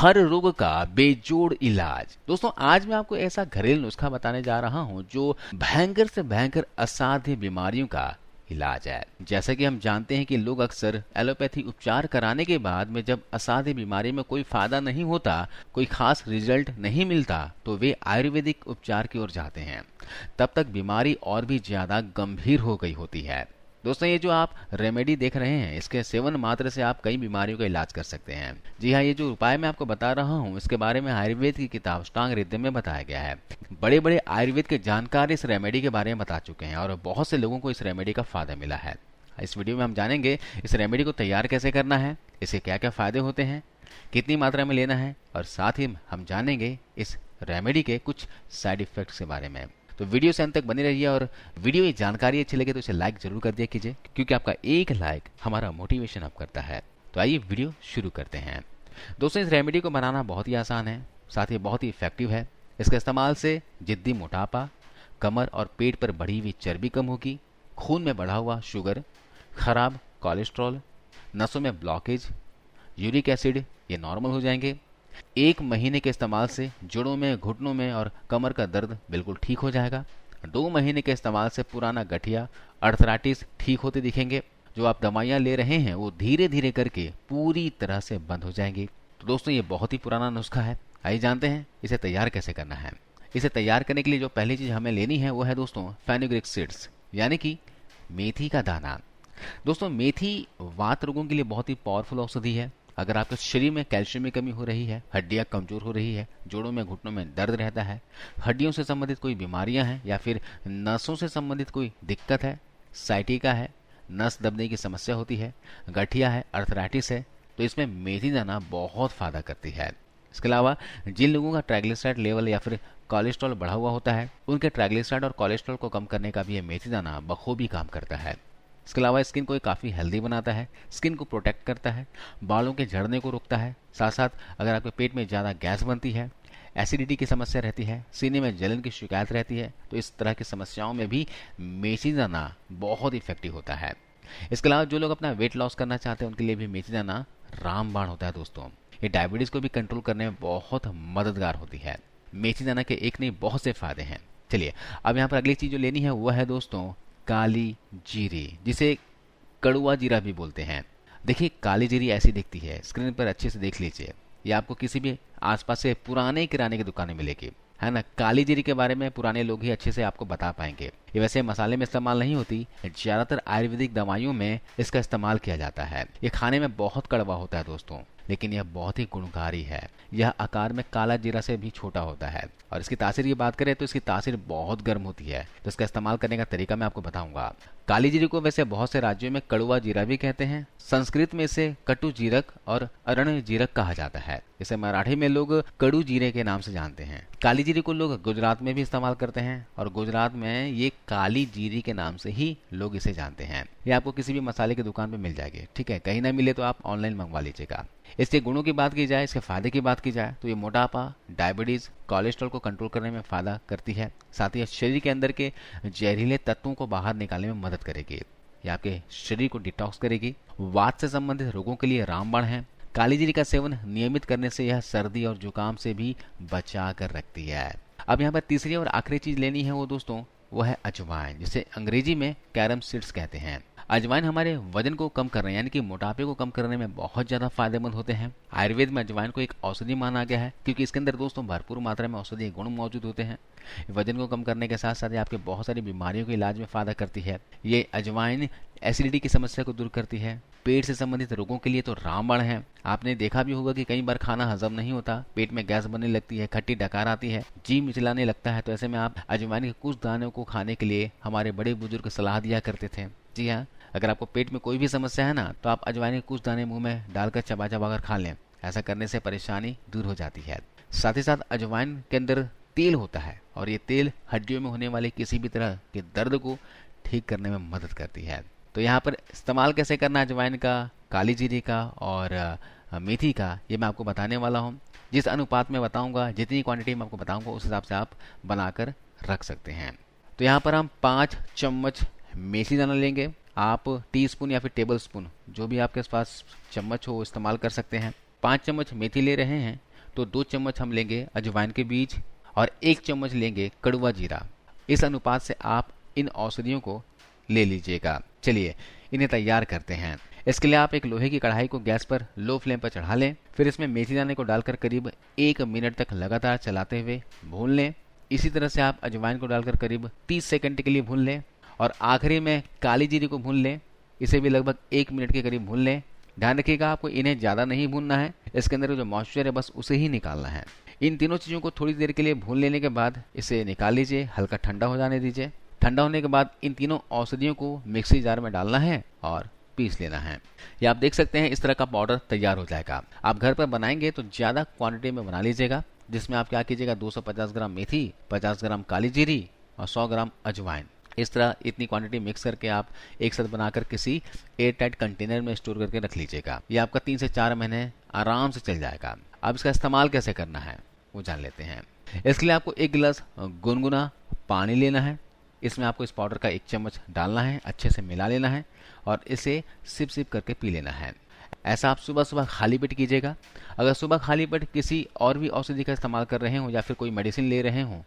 हर रोग का बेजोड़ इलाज। दोस्तों आज मैं आपको ऐसा घरेलू नुस्खा बताने जा रहा हूं जो भयंकर से भयंकर असाध्य बीमारियों का इलाज है। जैसा कि हम जानते हैं कि लोग अक्सर एलोपैथी उपचार कराने के बाद में जब असाध्य बीमारी में कोई फायदा नहीं होता, कोई खास रिजल्ट नहीं मिलता, तो वे आयुर्वेदिक उपचार की ओर जाते हैं। तब तक बीमारी और भी ज्यादा गंभीर हो गई होती है। दोस्तों ये जो आप रेमेडी देख रहे हैं, इसके सेवन मात्र से आप कई बीमारियों का इलाज कर सकते हैं। जी हाँ, ये जो उपाय मैं आपको बता रहा हूँ इसके बारे में आयुर्वेद की किताब अष्टांग हृदय में बताया गया है। बड़े बड़े आयुर्वेद के जानकार इस रेमेडी के बारे में बता चुके हैं और बहुत से लोगों को इस रेमेडी का फायदा मिला है। इस वीडियो में हम जानेंगे इस रेमेडी को तैयार कैसे करना है, इसके क्या क्या फायदे होते हैं, कितनी मात्रा में लेना है, और साथ ही हम जानेंगे इस रेमेडी के कुछ साइड इफेक्ट्स के बारे में। तो वीडियो से अंत तक बनी रहिए और वीडियो की जानकारी अच्छी लगे तो इसे लाइक जरूर कर दिया कीजिए, क्योंकि आपका एक लाइक हमारा मोटिवेशन अप करता है। तो आइए वीडियो शुरू करते हैं। दोस्तों इस रेमेडी को बनाना बहुत ही आसान है, साथ ही बहुत ही इफेक्टिव है। इसके इस्तेमाल से जिद्दी मोटापा, कमर और पेट पर बढ़ी हुई चर्बी कम होगी, खून में बढ़ा हुआ शुगर, खराब कोलेस्ट्रॉल, नसों में ब्लॉकेज, यूरिक एसिड ये नॉर्मल हो जाएंगे। 1 महीने के इस्तेमाल से जोड़ों में, घुटनों में और कमर का दर्द बिल्कुल ठीक हो जाएगा। 2 महीने के इस्तेमाल से पुराना गठिया, अर्थराइटिस ठीक होते दिखेंगे। जो आप दवाइयाँ ले रहे हैं वो धीरे धीरे करके पूरी तरह से बंद हो जाएंगी। तो दोस्तों ये बहुत ही पुराना नुस्खा है। आइए जानते हैं इसे तैयार कैसे करना है। इसे तैयार करने के लिए जो पहली चीज हमें लेनी है वो है दोस्तों फेनुग्रीक सीड्स, यानी कि मेथी का दाना। दोस्तों मेथी वात रोगों के लिए बहुत ही पावरफुल औषधि है। अगर आपके शरीर में कैल्शियम की कमी हो रही है, हड्डियां कमजोर हो रही है, जोड़ों में, घुटनों में दर्द रहता है, हड्डियों से संबंधित कोई बीमारियां हैं या फिर नसों से संबंधित कोई दिक्कत है, साइटिका है, नस दबने की समस्या होती है, गठिया है, अर्थराइटिस है, तो इसमें मेथी दाना बहुत फायदा करती है। इसके अलावा जिन लोगों का ट्राइग्लिसराइड लेवल या फिर कोलेस्ट्रॉल बढ़ा हुआ होता है, उनके ट्राइग्लिसराइड और कोलेस्ट्रॉल को कम करने का भी ये मेथी दाना बखूबी काम करता है। इसके अलावा स्किन को काफ़ी हेल्दी बनाता है, स्किन को प्रोटेक्ट करता है, बालों के झड़ने को रोकता है। साथ साथ अगर आपके पेट में ज़्यादा गैस बनती है, एसिडिटी की समस्या रहती है, सीने में जलन की शिकायत रहती है, तो इस तरह की समस्याओं में भी मेथी दाना बहुत इफेक्टिव होता है। इसके अलावा जो लोग अपना वेट लॉस करना चाहते हैं उनके लिए भी मेथी दाना रामबाण होता है। दोस्तों ये डायबिटीज़ को भी कंट्रोल करने में बहुत मददगार होती है। मेथी दाना के एक नहीं बहुत से फायदे हैं। चलिए अब यहाँ पर अगली चीज़ जो लेनी है वह है दोस्तों काली जीरी, जिसे कड़ुआ जीरा भी बोलते हैं। देखिए काली जीरी ऐसी दिखती है, स्क्रीन पर अच्छे से देख लीजिए। ये आपको किसी भी आसपास से पुराने किराने की दुकान में मिलेगी, है ना। काली जीरी के बारे में पुराने लोग ही अच्छे से आपको बता पाएंगे। ये वैसे मसाले में इस्तेमाल नहीं होती, ज्यादातर आयुर्वेदिक दवाइयों में इसका इस्तेमाल किया जाता है। ये खाने में बहुत कड़वा होता है दोस्तों, लेकिन यह बहुत ही गुणकारी है। यह आकार में काला जीरा से भी छोटा होता है और इसकी तासीर की बात करें तो इसकी तासीर बहुत गर्म होती है। तो इसका इस्तेमाल करने का तरीका मैं आपको बताऊंगा। काली जीरे को वैसे बहुत से राज्यों में कड़ुआ जीरा भी कहते हैं। संस्कृत में इसे कटु जीरक और अरण जीरक कहा जाता है। इसे मराठी में लोग कड़ू जीरे के नाम से जानते हैं। काली जीरे को लोग गुजरात में भी इस्तेमाल करते हैं और गुजरात में ये काली जीरी के नाम से ही लोग इसे जानते हैं। ये आपको किसी भी मसाले की दुकान पे मिल जाएगी, ठीक है। कहीं ना मिले तो आप ऑनलाइन मंगवा लीजिएगा। इसके गुणों की बात की जाए, इसके फायदे की बात की जाए तो ये मोटापा, डायबिटीज, कोलेस्ट्रॉल को कंट्रोल करने में फायदा करती है। साथ ही शरीर के अंदर के जहरीले तत्वों को बाहर निकालने में मदद करेगी। ये आपके शरीर को डिटॉक्स करेगी। वात से संबंधित रोगों के लिए रामबाण है। काली जीरी का सेवन नियमित करने से यह सर्दी और जुकाम से भी बचा कर रखती है। अब यहाँ पर तीसरी और आखिरी चीज लेनी है वो दोस्तों वो है अजवाइन, जिसे अंग्रेजी में कैरम सीड्स कहते हैं। अजवाइन हमारे वजन को कम करने यानी कि मोटापे को कम करने में बहुत ज्यादा फायदेमंद होते हैं। आयुर्वेद में अजवाइन को एक औषधि माना गया है, क्योंकि इसके अंदर दोस्तों भरपूर मात्रा में औषधीय गुण मौजूद होते हैं। वजन को कम करने के साथ साथ ये आपके बहुत सारी बीमारियों के इलाज में फायदा करती है। ये अजवाइन एसिडिटी की समस्या को दूर करती है। पेट से संबंधित रोगों के लिए तो रामबाण है। आपने देखा भी होगा कि कई बार खाना हजम नहीं होता, पेट में गैस बनने लगती है, खट्टी डकार आती है, जी मिचलाने लगता है, तो ऐसे में आप अजवाइन के कुछ दानों को खाने के लिए हमारे बड़े बुजुर्ग सलाह दिया करते थे। जी हाँ, अगर आपको पेट में कोई भी समस्या है ना, तो आप अजवाइन के कुछ दाने मुंह में डालकर चबा चबा कर खा लें। ऐसा करने से परेशानी दूर हो जाती है। साथ ही साथ अजवाइन के अंदर तेल होता है और ये तेल हड्डियों में होने वाले किसी भी तरह के दर्द को ठीक करने में मदद करती है। तो यहाँ पर इस्तेमाल कैसे करना है अजवाइन का, काली जीरे का और मेथी का, ये मैं आपको बताने वाला हूँ। जिस अनुपात में बताऊंगा, जितनी क्वांटिटी में आपको बताऊंगा, उस हिसाब से आप बनाकर रख सकते हैं। तो यहाँ पर हम 5 चम्मच मेथी दाना लेंगे। आप टीस्पून या फिर टेबल स्पून, जो भी आपके पास चम्मच हो, इस्तेमाल कर सकते हैं। 5 चम्मच मेथी ले रहे हैं तो 2 चम्मच हम लेंगे अजवाइन के बीज और 1 चम्मच लेंगे कड़वा जीरा। इस अनुपात से आप इन औषधियों को ले लीजिएगा। चलिए इन्हें तैयार करते हैं। इसके लिए आप एक लोहे की कढ़ाई को गैस पर लो फ्लेम पर चढ़ा लें। फिर इसमें मेथी दाने को डालकर करीब 1 मिनट तक लगातार चलाते हुए भून लें। इसी तरह से आप अजवाइन को डालकर करीब 30 सेकंड के लिए भून लें और आखिरी में काली जीरे को भून लें। इसे भी लगभग 1 मिनट के करीब भून लें। ध्यान रखिएगा आपको इन्हें ज़्यादा नहीं भूनना है, इसके अंदर जो मॉइस्चर है बस उसे ही निकालना है। इन तीनों चीज़ों को थोड़ी देर के लिए भून लेने के बाद इसे निकाल लीजिए, हल्का ठंडा हो जाने दीजिए। ठंडा होने के बाद इन तीनों औषधियों को मिक्सी जार में डालना है और पीस लेना है। ये आप देख सकते हैं इस तरह का पाउडर तैयार हो जाएगा। आप घर पर बनाएंगे तो ज़्यादा क्वांटिटी में बना लीजिएगा, जिसमें आप क्या कीजिएगा 250 ग्राम मेथी, 50 ग्राम काली जीरी और 100 ग्राम अजवाइन, इस तरह इतनी क्वांटिटी मिक्स करके आप एक साथ बनाकर किसी एयर टाइट कंटेनर में स्टोर करके रख लीजिएगा। ये आपका 3 से 4 महीने आराम से चल जाएगा। अब इसका इस्तेमाल कैसे करना है वो जान लेते हैं। इसके लिए आपको 1 गिलास गुनगुना पानी लेना है। इसमें आपको इस पाउडर का 1 चम्मच डालना है, अच्छे से मिला लेना है और इसे सिप सिप करके पी लेना है। ऐसा आप सुबह सुबह खाली पेट कीजिएगा। अगर सुबह खाली पेट किसी और भी औषधि का इस्तेमाल कर रहे हो या फिर कोई मेडिसिन ले रहे हो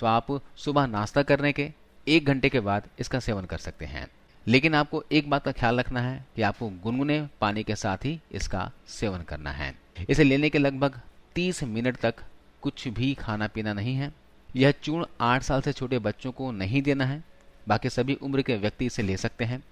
तो आप सुबह नाश्ता करने के 1 घंटे के बाद इसका सेवन कर सकते हैं। लेकिन आपको एक बात का ख्याल रखना है कि आपको गुनगुने पानी के साथ ही इसका सेवन करना है। इसे लेने के लगभग 30 मिनट तक कुछ भी खाना पीना नहीं है। यह चूर्ण 8 साल से छोटे बच्चों को नहीं देना है, बाकी सभी उम्र के व्यक्ति इसे ले सकते हैं।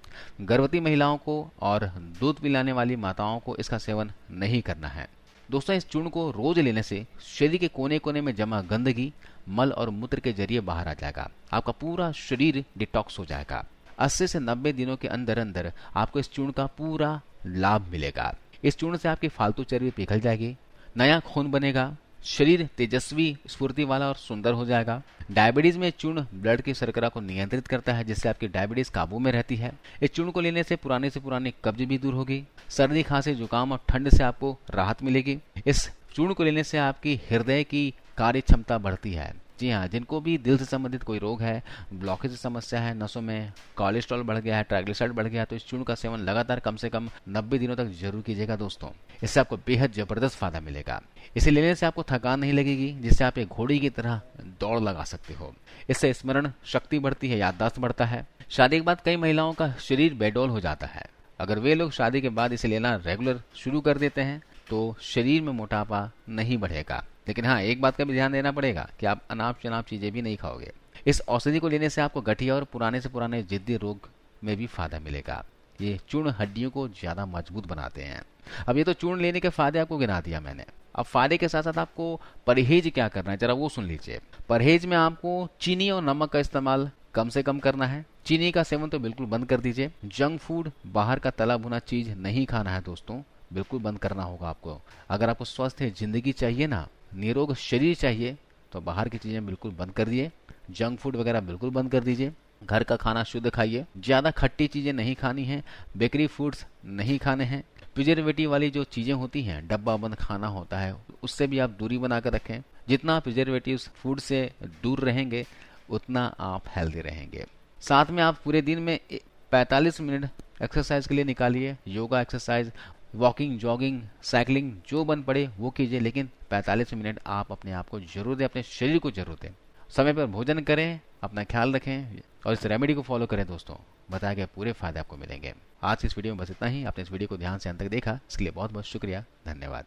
गर्भवती महिलाओं को और दूध पिलाने वाली माताओं को इसका सेवन नहीं करना है। दोस्तों इस चूर्ण को रोज लेने से शरीर के कोने कोने में जमा गंदगी मल और मूत्र के जरिए बाहर आ जाएगा। आपका पूरा शरीर डिटॉक्स हो जाएगा। 80 से 90 दिनों के अंदर अंदर आपको इस चूर्ण का पूरा लाभ मिलेगा। इस चूर्ण से आपकी फालतू चर्बी पिघल जाएगी, नया खून बनेगा, शरीर तेजस्वी, स्फूर्ति वाला और सुंदर हो जाएगा। डायबिटीज में चूर्ण ब्लड की शर्करा को नियंत्रित करता है, जिससे आपकी डायबिटीज काबू में रहती है। इस चूर्ण को लेने से पुरानी कब्ज भी दूर होगी। सर्दी, खांसी, जुकाम और ठंड से आपको राहत मिलेगी। इस चूर्ण को लेने से आपकी हृदय की कार्य क्षमता बढ़ती है। जी हाँ, जिनको भी दिल से संबंधित कोई रोग है, ब्लॉकेज की समस्या है, नसों में कोलेस्ट्रॉल बढ़ गया है, ट्राइग्लिसराइड बढ़ गया है, तो इस चूर्ण का सेवन लगातार कम से कम 90 दिनों तक जरूर कीजिएगा दोस्तों। इससे आपको बेहद जबरदस्त फायदा मिलेगा। इसे लेने से आपको थकान नहीं लगेगी, जिससे आप एक घोड़ी की तरह दौड़ लगा सकते हो। इससे स्मरण शक्ति बढ़ती है, याददाश्त बढ़ता है। शादी के बाद कई महिलाओं का शरीर बेडौल हो जाता है। अगर वे लोग शादी के बाद इसे लेना रेगुलर शुरू कर देते हैं तो शरीर में मोटापा नहीं बढ़ेगा। लेकिन हाँ, एक बात का भी ध्यान देना पड़ेगा कि आप अनाप शनाप चीजें भी नहीं खाओगे। इस औषधि को लेने से आपको गठिया और पुराने से पुराने जिद्दी रोग में भी फायदा मिलेगा। ये चूर्ण हड्डियों को ज्यादा मजबूत बनाते हैं। अब ये तो चूर्ण लेने के फायदे आपको गिना दिया मैंने। अब फायदे के साथ साथ आपको परहेज क्या करना है, जरा वो सुन लीजिए। परहेज में आपको चीनी और नमक का इस्तेमाल कम से कम करना है। चीनी का सेवन तो बिल्कुल बंद कर दीजिए। जंक फूड, बाहर का तला भुना चीज नहीं खाना है दोस्तों, बिल्कुल बंद करना होगा आपको। अगर आपको स्वस्थ जिंदगी चाहिए ना, निरोग शरीर चाहिए, तो बाहर की चीजें बिल्कुल बंद कर दिए। जंक फूड वगैरह बिल्कुल बंद कर दीजिए। घर का खाना शुद्ध खाइए। ज्यादा खट्टी चीजें नहीं खानी है। बेकरी फूड्स नहीं खाने हैं। प्रिजर्वेटिव वाली जो चीजें होती हैं, डब्बा बंद खाना होता है, उससे भी आप दूरी बनाकर रखें। जितना प्रिजर्वेटिव फूड से दूर रहेंगे उतना आप हेल्दी रहेंगे। साथ में आप पूरे दिन में 45 मिनट एक्सरसाइज के लिए निकालिए। Yoga exercise, walking, jogging, cycling जो बन पड़े वो कीजिए, लेकिन 45 मिनट आप अपने आप को जरूर दें, अपने शरीर को जरूर दें। समय पर भोजन करें, अपना ख्याल रखें और इस रेमेडी को फॉलो करें दोस्तों। बताए गए पूरे फायदे आपको मिलेंगे। आज की इस वीडियो में बस इतना ही। आपने इस वीडियो को ध्यान से अंत तक देखा, इसके लिए बहुत बहुत शुक्रिया। धन्यवाद।